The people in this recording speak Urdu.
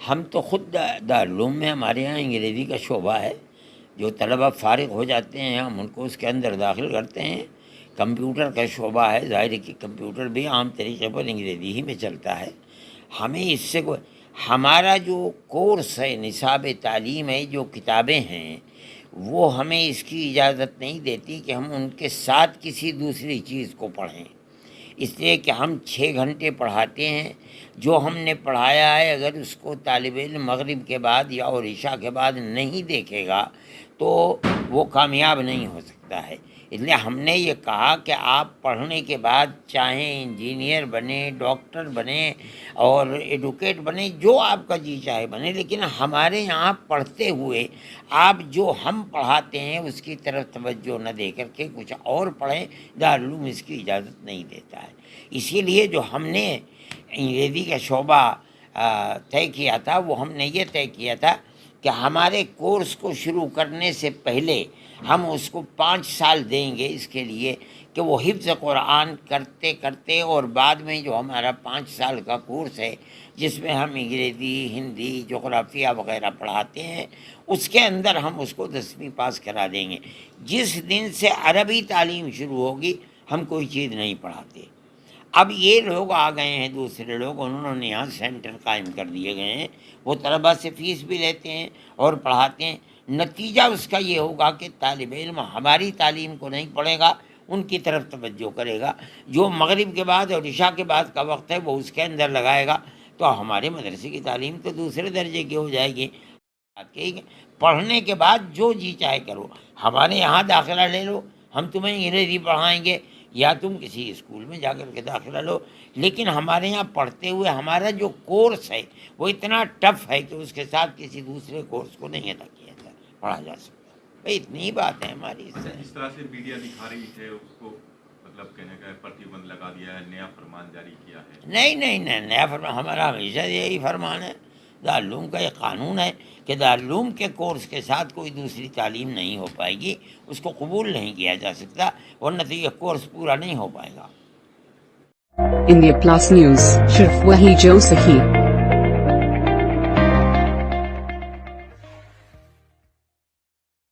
ہم تو خود دارالعلوم میں ہمارے یہاں انگریزی کا شعبہ ہے، جو طلبہ فارغ ہو جاتے ہیں ہم ان کو اس کے اندر داخل کرتے ہیں۔ کمپیوٹر کا شعبہ ہے، ظاہر ہے کہ کمپیوٹر بھی عام طریقے پر انگریزی ہی میں چلتا ہے۔ ہمیں اس سے ہمارا جو کورس ہے، نصاب تعلیم ہے، جو کتابیں ہیں، وہ ہمیں اس کی اجازت نہیں دیتی کہ ہم ان کے ساتھ کسی دوسری چیز کو پڑھیں، اس لیے کہ ہم 6 گھنٹے پڑھاتے ہیں۔ جو ہم نے پڑھایا ہے اگر اس کو طالب علم مغرب کے بعد یا اور عشاء کے بعد نہیں دیکھے گا تو وہ کامیاب نہیں ہو سکتا ہے۔ اس لیے ہم نے یہ کہا کہ آپ پڑھنے کے بعد چاہیں انجینئر بنیں، ڈاکٹر بنیں اور ایڈوکیٹ بنیں، جو آپ کا جی چاہے بنیں، لیکن ہمارے یہاں پڑھتے ہوئے آپ جو ہم پڑھاتے ہیں اس کی طرف توجہ نہ دے کر کے کچھ اور پڑھیں۔ دارالعلوم اس کی اجازت نہیں دیتا ہے۔ اسی لیے جو ہم نے انگریزی کا شعبہ طے کیا تھا، وہ ہم نے یہ طے کیا تھا کہ ہمارے کورس کو شروع کرنے سے پہلے ہم اس کو 5 سال دیں گے اس کے لیے کہ وہ حفظ قرآن کرتے کرتے، اور بعد میں جو ہمارا 5 سال کا کورس ہے جس میں ہم انگریزی، ہندی، جغرافیہ وغیرہ پڑھاتے ہیں، اس کے اندر ہم اس کو 10ویں پاس کرا دیں گے۔ جس دن سے عربی تعلیم شروع ہوگی ہم کوئی چیز نہیں پڑھاتے۔ اب یہ لوگ آ گئے ہیں، دوسرے لوگ، انہوں نے یہاں سینٹر قائم کر دیے گئے ہیں، وہ طلبہ سے فیس بھی لیتے ہیں اور پڑھاتے ہیں۔ نتیجہ اس کا یہ ہوگا کہ طالب علم ہماری تعلیم کو نہیں پڑھے گا، ان کی طرف توجہ کرے گا۔ جو مغرب کے بعد اور عشاء کے بعد کا وقت ہے وہ اس کے اندر لگائے گا، تو ہمارے مدرسے کی تعلیم تو دوسرے درجے کی ہو جائے گی۔ پڑھنے کے بعد جو جی چاہے کرو، ہمارے یہاں داخلہ لے لو، ہم تمہیں انگریزی پڑھائیں گے، یا تم کسی اسکول میں جا کر کے داخلہ لو، لیکن ہمارے یہاں پڑھتے ہوئے ہمارا جو کورس ہے وہ اتنا ٹف ہے کہ اس کے ساتھ کسی دوسرے کورس کو نہیں ادا کیا جا پڑھا جا سکتا۔ بھائی اتنی ہی بات ہے ہماری۔ اس طرح سے میڈیا دکھا رہی ہے اس کو مطلب کہنے کا پرتیبند لگا دیا ہے، نیا فرمان جاری کیا ہے۔ نہیں، نیا فرمان ہمارا ہمیشہ یہی فرمان ہے۔ دارالعلوم کا یہ قانون ہے کہ دارالعلوم کے کورس کے ساتھ کوئی دوسری تعلیم نہیں ہو پائے گی، اس کو قبول نہیں کیا جا سکتا، ورنہ تو یہ کورس پورا نہیں ہو پائے گا۔ انڈیا پلس نیوز صرف وہی جو صحیح